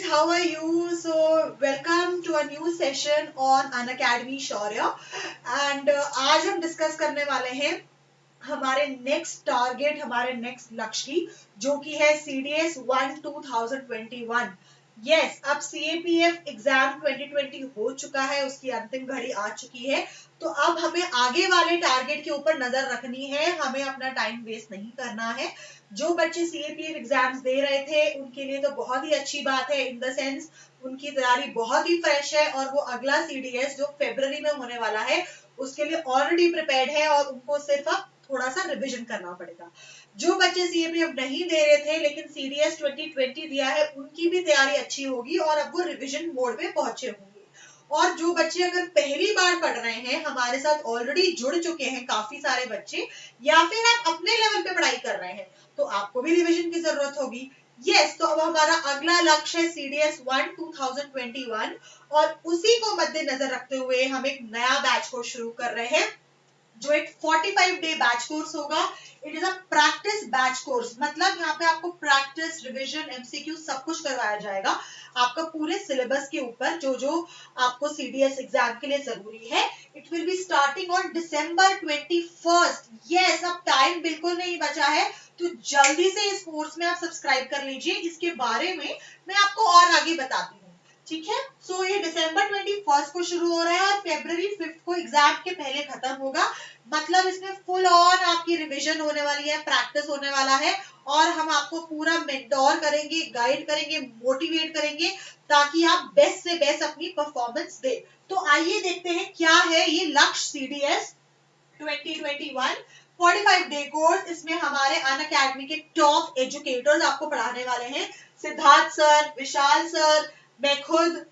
how are you? So welcome to a new session on Unacademy Shaurya and आज हम discuss करने वाले हैं हमारे नेक्स्ट टारगेट, हमारे नेक्स्ट लक्ष्य की, जो कि है CDS 1 2021। यस, अब CAPF एग्जाम 2020 हो चुका है, उसकी अंतिम घड़ी आ चुकी है। तो अब हमें आगे वाले टारगेट के ऊपर नजर रखनी है, हमें अपना टाइम वेस्ट नहीं करना है। जो बच्चे CAPF एग्जाम्स दे रहे थे उनके लिए तो बहुत ही अच्छी बात है, इन द सेंस उनकी तैयारी बहुत ही फ्रेश है और वो अगला CDS जो फरवरी में होने वाला है उसके लिए ऑलरेडी प्रिपेयर्ड है और उनको सिर्फ अब थोड़ा सा रिवीजन करना पड़ेगा। जो बच्चे CAPF नहीं दे रहे थे लेकिन CDS 2020 दिया है, उनकी भी तैयारी अच्छी होगी और अब वो रिवीजन मोड पे पहुंचे होंगे। और जो बच्चे अगर पहली बार पढ़ रहे हैं, हमारे साथ ऑलरेडी जुड़ चुके हैं काफी सारे बच्चे, या फिर आप अपने लेवल पे पढ़ाई कर रहे हैं, तो आपको भी रिवीजन की जरूरत होगी। यस, तो अब हमारा अगला लक्ष्य है CDS 1 2021 और उसी को मद्देनजर रखते हुए हम एक नया बैच को शुरू कर रहे हैं, जो एक 45 डे बैच कोर्स होगा। It is a practice batch course, मतलब यहाँ पे आपको प्रैक्टिस, रिवीजन, MCQ सब कुछ करवाया जाएगा आपका पूरे सिलेबस के ऊपर, जो जो आपको CDS एग्जाम के लिए जरूरी है। It will be starting on December 21st। Yes, अब टाइम बिल्कुल नहीं बचा है, तो जल्दी से इस कोर्स में आप सब्सक्राइब कर लीजिए। इसके बारे में मैं आपको और आगे बताती हूँ, ठीक है। सो ये December 21st को शुरू हो रहा है और February 5th को एग्जाम के पहले खत्म होगा। मतलब इसमें फुल ऑन आपकी रिवीजन होने वाली है, प्रैक्टिस होने वाला है और हम आपको पूरा मेंटोर करेंगे, गाइड करेंगे, मोटिवेट करेंगे ताकि आप बेस्ट से बेस्ट अपनी परफॉर्मेंस दे। तो आइए देखते हैं क्या है ये लक्ष्य CDS 2021 45 डे कोर्स। इसमें हमारे अनअकैडमी के टॉप एजुकेटर्स आपको पढ़ाने वाले हैं, सिद्धार्थ सर, विशाल सर, मैं खुद,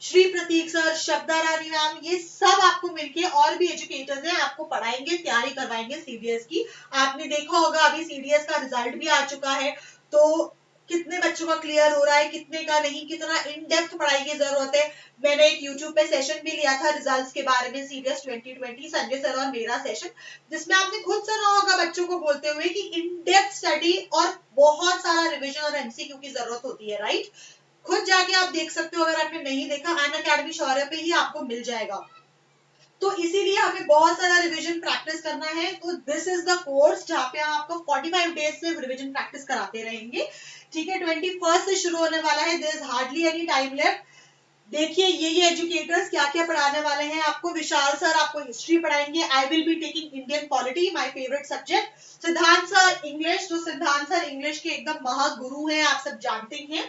श्री प्रतीक सर, शब्दा रानी मैम, ये सब आपको मिलके और भी एजुकेटर्स हैं, आपको पढ़ाएंगे, तैयारी करवाएंगे CDS की। आपने देखा होगा अभी CDS का रिजल्ट भी आ चुका है, तो कितने बच्चों का क्लियर हो रहा है, कितने का नहीं, कितना इन डेप्थ पढ़ाई की जरूरत है। मैंने एक YouTube पे सेशन भी लिया था रिजल्ट्स के बारे में, CDS 2020, संजय सर और मेरा सेशन, जिसमें आपने खुद सुना होगा बच्चों को बोलते हुए कि इन डेप्थ स्टडी और बहुत सारा रिवीजन और MCQ की जरूरत होती है, राइट। खुद जाके आप देख सकते हो, अगर आपने नहीं देखा, अनअकैडमी शौर्य पे ही आपको मिल जाएगा। तो इसीलिए हमें बहुत सारा रिवीजन प्रैक्टिस करना है। तो दिस इज द कोर्स जहाँ पे हम आपको 45 डेज से रिवीजन प्रैक्टिस कराते रहेंगे, ठीक है। 21st से शुरू होने वाला है, there is hardly any time left. देखिए ये एजुकेटर्स क्या क्या पढ़ाने वाले हैं आपको। विशाल सर आपको हिस्ट्री पढ़ाएंगे, I will be taking Indian polity, my favourite subject. सिद्धांत सर इंग्लिश, तो सिद्धांत सर इंग्लिश के एकदम महागुरु हैं, आप सब जानते हैं।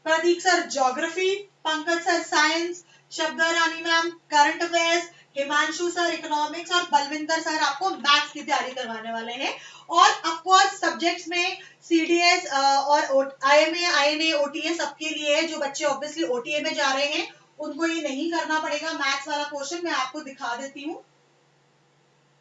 Prateek sir geography, Pankaj sir science, Shabda Rani ma'am current affairs, Himanshu sir economics और बलविंदर सर आपको मैथ्स की तैयारी करवाने वाले हैं। और ऑफ कोर्स सब्जेक्ट्स में CDS और IMA, INA, OTA सबके लिए है। जो बच्चे ऑब्वियसली OTA में जा रहे हैं उनको ये नहीं करना पड़ेगा मैथ्स वाला पोर्शन, मैं आपको दिखा देती हूँ।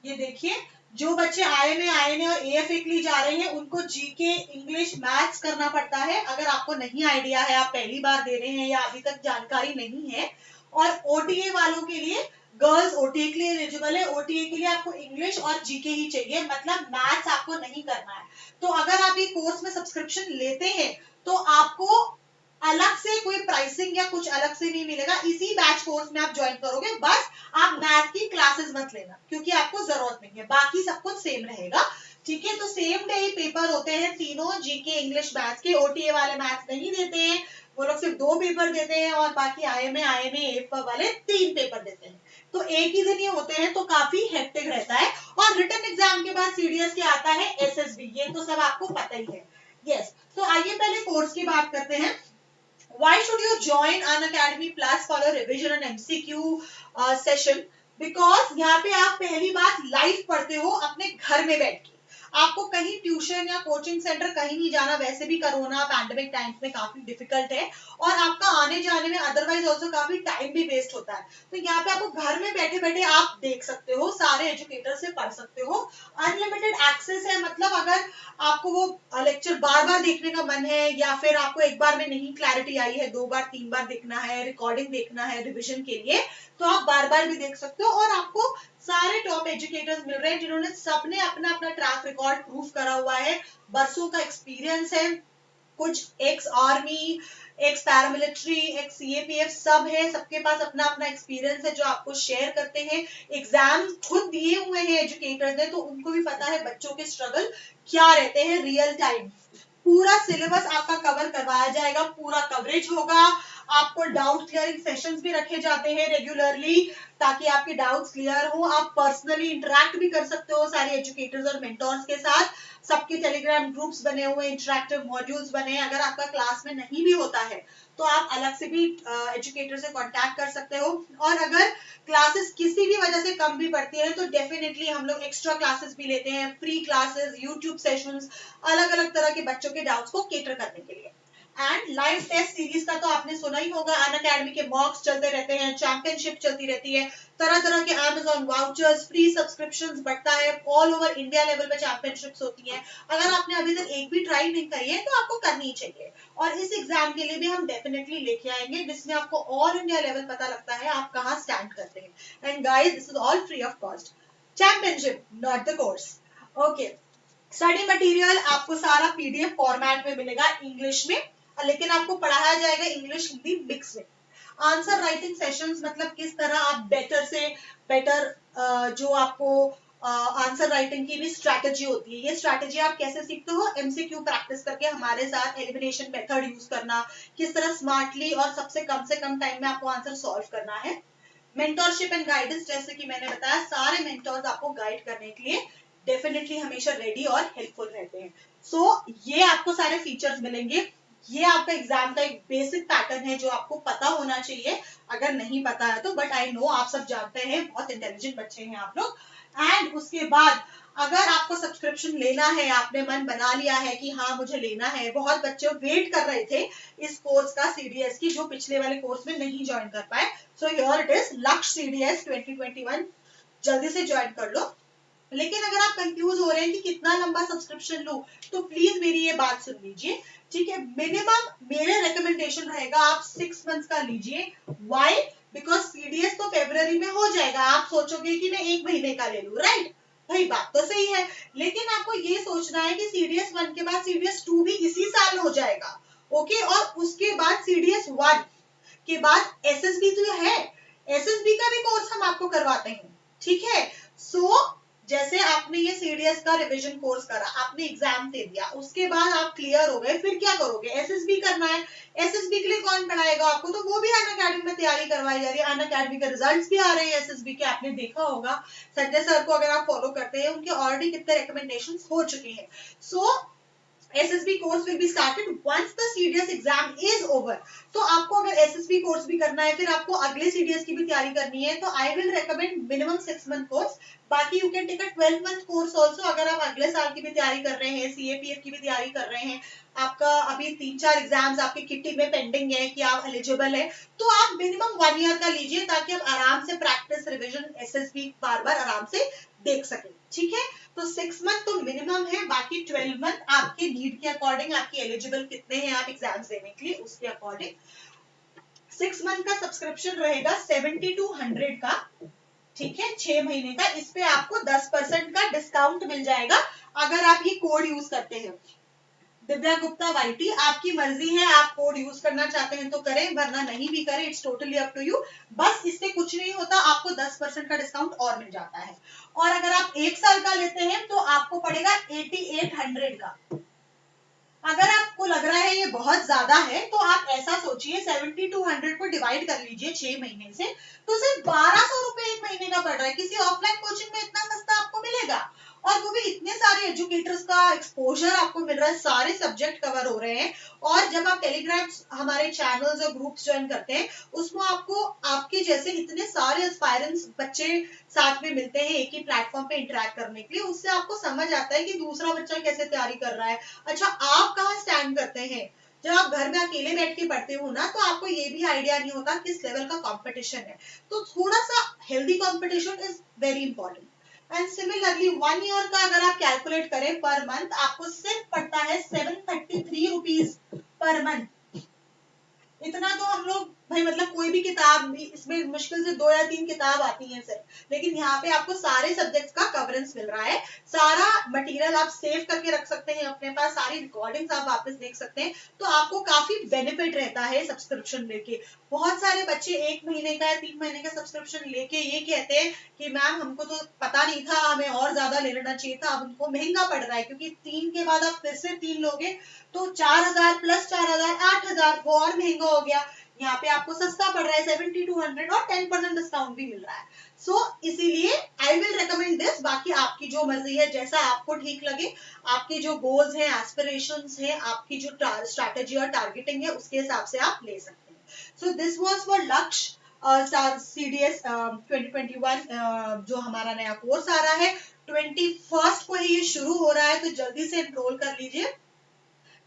ये देखिए, जो बच्चे IMA, INA और AFA के लिए जा रहे हैं उनको GK, इंग्लिश, मैथ्स करना पड़ता है। अगर आपको नहीं आइडिया है, आप पहली बार दे रहे हैं या अभी तक जानकारी नहीं है। और OTA वालों के लिए, गर्ल्स OTA के लिए एलिजिबल है, OTA के लिए आपको इंग्लिश और GK ही चाहिए, मतलब मैथ्स आपको नहीं करना है। तो अगर आप ये कोर्स में सब्सक्रिप्शन लेते हैं तो आपको अलग से कोई प्राइसिंग या कुछ अलग से नहीं मिलेगा, इसी बैच कोर्स में आप ज्वाइन करोगे। बस आप मैथ की क्लासेस मत लेना क्योंकि आपको जरूरत नहीं है, बाकी सब कुछ सेम रहेगा, ठीक है। तो सेम डे पेपर होते हैं तीनों, GK, इंग्लिश, मैथ्स के। OTA वाले मैथ्स नहीं देते हैं, वो लोग सिर्फ 2 पेपर देते हैं और बाकी IMA, INA, AFA वाले 3 पेपर देते हैं। तो एक ही दिन ये होते हैं, तो काफी हेक्टिक रहता है। और रिटन एग्जाम के बाद CDS के आता है SSB, ये तो सब आपको पता ही है। यस, तो आइए पहले कोर्स की बात करते हैं। Why should you join Unacademy Plus for a revision and MCQ session? Because यहाँ पे आप पहली बार लाइव पढ़ते हो अपने घर में बैठ के, आपको कहीं ट्यूशन या कोचिंग सेंटर कहीं नहीं जाना। वैसे भी कोरोना पैंडेमिक टाइम्स में काफी डिफिकल्ट है और आपका आने जाने में अदरवाइज ऑल्सो काफी टाइम भी वेस्ट होता है। तो यहाँ पे आपको घर में बैठे बैठे आप देख सकते हो, सारे एजुकेटर से पढ़ सकते हो, अनलिमिटेड एक्सेस है। मतलब अगर आपको वो लेक्चर बार बार देखने का मन है या फिर आपको एक बार में नहीं क्लैरिटी आई है, 2 बार 3 बार देखना है, रिकॉर्डिंग देखना है रिविजन के लिए, तो आप बार बार भी देख सकते हो। और आपको सारे टॉप एजुकेटर्स मिल रहे हैं जिन्होंने सबने अपना अपना ट्रैक रिकॉर्ड प्रूफ करा हुआ है, बरसों का एक्सपीरियंस है, कुछ ex army, x paramilitary, x CAPF सब है, सबके पास अपना अपना एक्सपीरियंस है जो आपको शेयर करते हैं। एग्जाम खुद दिए हुए हैं एजुकेटर्स ने, तो उनको भी पता है बच्चों के स्ट्रगल क्या रहते हैं रियल टाइम। पूरा सिलेबस आपका कवर करवाया जाएगा, पूरा कवरेज होगा। आपको डाउट क्लियरिंग सेशंस भी रखे जाते हैं रेगुलरली, ताकि आपके डाउट्स क्लियर हो। आप पर्सनली इंटरेक्ट भी कर सकते हो सारे एजुकेटर्स और मेंटोर्स के साथ। सबके टेलीग्राम ग्रुप्स बने हुए, इंटरेक्टिव मॉड्यूल्स बने। अगर आपका क्लास में नहीं भी होता है तो आप अलग से भी एजुकेटर से कांटेक्ट कर सकते हो। और अगर क्लासेस किसी भी वजह से कम भी पड़ती है तो डेफिनेटली हम लोग एक्स्ट्रा क्लासेस भी लेते हैं, फ्री क्लासेस, यूट्यूब सेशंस, अलग अलग तरह के बच्चों के डाउट्स को केटर करने के लिए। एंड लाइव टेस्ट सीरीज का तो आपने सुना ही होगा, अनअकैडमी के मॉक्स चलते रहते हैं, चैंपियनशिप चलती रहती है, तरह तरह के Amazon वाउचर्स, फ्री सब्सक्रिप्शंस बढ़ता है, ऑल ओवर इंडिया लेवल पे चैंपियनशिप्स होती हैं। अगर आपने अभी तक एक भी ट्राई नहीं करी है तो आपको करनी चाहिए। और इस एग्जाम के लिए भी हम डेफिनेटली लेके आएंगे, जिसमें आपको ऑल इंडिया लेवल पता लगता है आप कहाँ स्टैंड करते हैं। And guys, this is all free of cost. Championship not the course. Okay, study material आपको सारा पीडीएफ फॉर्मेट में मिलेगा इंग्लिश में, लेकिन आपको पढ़ाया जाएगा इंग्लिश हिंदी मिक्स में। आंसर राइटिंग सेशंस, मतलब किस तरह आप बेटर से बेटर जो आपको आंसर राइटिंग की भी स्ट्रैटेजी होती है, ये स्ट्रैटेजी आप कैसे सीखते हो, एमसीक्यू प्रैक्टिस करके हमारे साथ, एलिमिनेशन मेथड यूज करना, किस तरह स्मार्टली और सबसे कम टाइम में आपको आंसर सॉल्व करना है। मेंटोरशिप एंड गाइडेंस, जैसे कि मैंने बताया, सारे मेंटोर्स आपको गाइड करने के लिए डेफिनेटली हमेशा रेडी और हेल्पफुल रहते हैं। सो ये आपको सारे फीचर्स मिलेंगे। ये आपका एग्जाम का एक बेसिक पैटर्न है जो आपको पता होना चाहिए, अगर नहीं पता है तो, बट आई नो आप सब जानते हैं, बहुत इंटेलिजेंट बच्चे हैं आप लोग। एंड उसके बाद अगर आपको सब्सक्रिप्शन लेना है, आपने मन बना लिया है कि हाँ मुझे लेना है, बहुत बच्चे वेट कर रहे थे इस कोर्स का, सीडीएस की, जो पिछले वाले कोर्स में नहीं ज्वाइन कर पाए, सो हियर इट इज, लक्ष्य सीडीएस 2021, जल्दी से ज्वाइन कर लो। लेकिन अगर आप कंफ्यूज हो रहे हैं कि कितना लंबा सब्सक्रिप्शन लूं, तो प्लीज मेरी ये बात सुन लीजिए, ठीक है। मिनिमम मेरे रिकमेंडेशन रहेगा आप 6 मंथ्स का लीजिए। व्हाई? बिकॉज सीडीएस तो फरवरी में हो जाएगा। आप सोचोगे कि मैं 1 महीने का ले लूं, राइट? भाई बात तो सही है, लेकिन आपको ये सोचना है कि सीडीएस 1 के बाद सीडीएस 2 भी इसी साल हो जाएगा, ओके? और उसके बाद सीडीएस 1 के बाद एसएसबी तो है, एसएसबी का भी कोर्स हम आपको करवाते हैं, ठीक है। सो जैसे आपने ये सीडीएस का रिवीजन कोर्स करा, आपने एग्जाम दे दिया, उसके बाद आप क्लियर हो गए, फिर क्या करोगे? एसएसबी करना है। एसएसबी के लिए कौन पढ़ाएगा आपको? तो वो भी अनअकैडमी में तैयारी करवाई जा रही है, अनअकैडमी के रिजल्ट्स भी आ रहे हैं एसएसबी के, आपने देखा होगा। संजय सर को अगर आप फॉलो करते हैं, उनके ऑलरेडी कितने रिकमेंडेशंस हो चुके हैं। सो SSB course will be started once the CDS exam is over. तो आपको अगर SSB course भी करना है, फिर आपको अगले CDS की भी तैयारी करनी है, तो I will recommend minimum 6 month course. बाकी you can take a 12 month course also, अगर आप अगले साल की भी तैयारी कर रहे हैं, CAPF की भी तैयारी कर रहे हैं, आपका अभी 3-4 एग्जाम्स आपके किटी में पेंडिंग है कि आप एलिजिबल है, तो आप मिनिमम 1 ईयर का लीजिए, ताकि आप आराम से प्रैक्टिस, रिविजन, SSB बार बार आराम से देख सकें, ठीक है। तो 6 मंथ तो मिनिमम है, बाकी 12 मंथ आपके नीड के अकॉर्डिंग, आपकी एलिजिबल कितने हैं आप एग्जाम्स देने के लिए, उसके अकॉर्डिंग 6 मंथ का सब्सक्रिप्शन रहेगा 7200 का, ठीक है, 6 महीने का। इस पे आपको 10% का डिस्काउंट मिल जाएगा अगर आप ये कोड यूज करते हैं, दिव्या गुप्ता वाईटी। आपकी मर्जी है, आप कोड यूज करना चाहते हैं तो करें, वरना नहीं भी करें, it's totally up to you. बस इससे कुछ नहीं होता, आपको 10% का डिस्काउंट और मिल जाता है। और अगर आप 1 साल का लेते हैं तो आपको पड़ेगा 8800 का। अगर आपको लग रहा है ये बहुत ज्यादा है, तो आप ऐसा सोचिए, 7200 को डिवाइड कर लीजिए 6 महीने से, तो सिर्फ 1200 रुपए 1 महीने का पड़ रहा है। किसी ऑफलाइन कोचिंग में इतना सस्ता आपको मिलेगा? और वो भी इतने सारे एजुकेटर्स का एक्सपोजर आपको मिल रहा है, सारे सब्जेक्ट कवर हो रहे हैं। और जब आप टेलीग्राम हमारे चैनल्स और ग्रुप्स ज्वाइन करते हैं, उसमें आपको आपके जैसे इतने सारे एस्पायरेंट्स बच्चे साथ में मिलते हैं एक ही प्लेटफॉर्म पे इंटरेक्ट करने के लिए। उससे आपको समझ आता है कि दूसरा बच्चा कैसे तैयारी कर रहा है। अच्छा, आप कहाँ स्टैंड करते हैं? जब आप घर में अकेले बैठ के पढ़ते हो ना, तो आपको ये भी आइडिया नहीं होता किस लेवल का कंपटीशन है। तो थोड़ा सा healthy competition is very important. And similarly 1 year का अगर आप कैलकुलेट करें पर मंथ, आपको सिर्फ पड़ता है 733 रुपीज पर मंथ। इतना तो हम लोग भाई मतलब कोई भी किताब, इसमें मुश्किल से 2 या 3 किताब आती हैं सिर्फ, लेकिन यहाँ पे आपको सारे सब्जेक्ट्स का कवरेंस मिल रहा है। सारा मटेरियल आप सेव करके रख सकते हैं अपने पास, सारी रिकॉर्डिंग्स आप वापस देख सकते हैं, तो आपको काफी बेनिफिट रहता है सब्सक्रिप्शन लेके। बहुत सारे बच्चे 1 महीने का या 3 महीने का सब्सक्रिप्शन लेके ये कहते हैं कि मैम हमको तो पता नहीं था, हमें और ज्यादा ले लेना चाहिए था, अब उनको महंगा पड़ रहा है, क्योंकि 3 के बाद आप फिर से 3 लोगे तो 4000 प्लस 4000 8000, वो और महंगा हो गया। यहाँ पे आपको सस्ता पड़ रहा है 70 to 100 और 10% डिस्काउंट भी मिल रहा है। सो इसीलिए आई विल रिकमेंड दिस। बाकी आपकी जो मर्जी है, जैसा आपको ठीक लगे, आपके जो गोल्स हैं, एस्पिरेशंस हैं, आपकी जो स्ट्रैटेजी और टारगेटिंग है, उसके हिसाब से आप ले सकते हैं। सो दिस वाज फॉर लक्ष्य CDS 2021, जो हमारा नया कोर्स आ रहा है 21st को ही ये शुरू हो रहा है, तो जल्दी से एनरोल कर लीजिए।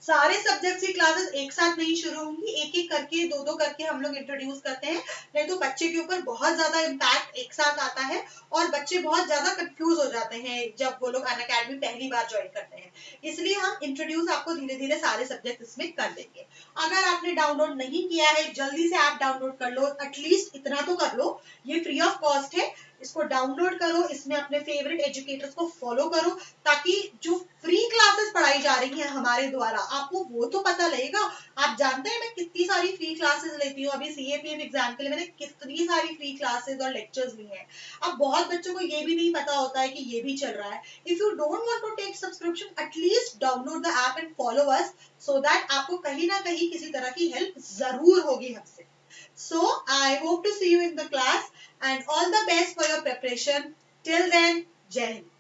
सारे सब्जेक्ट्स की क्लासेस एक साथ नहीं शुरू होंगी, एक एक करके, दो दो करके हम लोग इंट्रोड्यूस करते हैं, नहीं तो बच्चे के ऊपर बहुत ज्यादा इम्पैक्ट एक साथ आता है और बच्चे बहुत ज्यादा कंफ्यूज हो जाते हैं जब वो लोग अनअकैडमी पहली बार ज्वाइन करते हैं। इसलिए हम इंट्रोड्यूस आपको धीरे धीरे सारे सब्जेक्ट इसमें कर देंगे। अगर आपने डाउनलोड नहीं किया है, जल्दी से आप डाउनलोड कर लो, एटलीस्ट इतना तो कर लो, ये फ्री ऑफ कॉस्ट है, इसको डाउनलोड करो, इसमें अपने फेवरेट एजुकेटर्स को फॉलो करो, ताकि जो फ्री क्लासेस पढ़ाई जा रही हैं हमारे द्वारा, आपको वो तो पता लगेगा। आप जानते हैं मैं कितनी सारी फ्री क्लासेस लेती हूँ, अभी CAPF एग्जाम के लिए मैंने कितनी सारी फ्री क्लासेस और लेक्चर्स ली हैं। अब बहुत बच्चों को ये भी नहीं पता होता है कि ये भी चल रहा है। If you don't want to take subscription, at least download the app and follow us, so that आपको कहीं ना कहीं किसी तरह की हेल्प जरूर होगी हमसे। So I hope to see you in the class and all the best for your preparation. Till then, Jai Hind.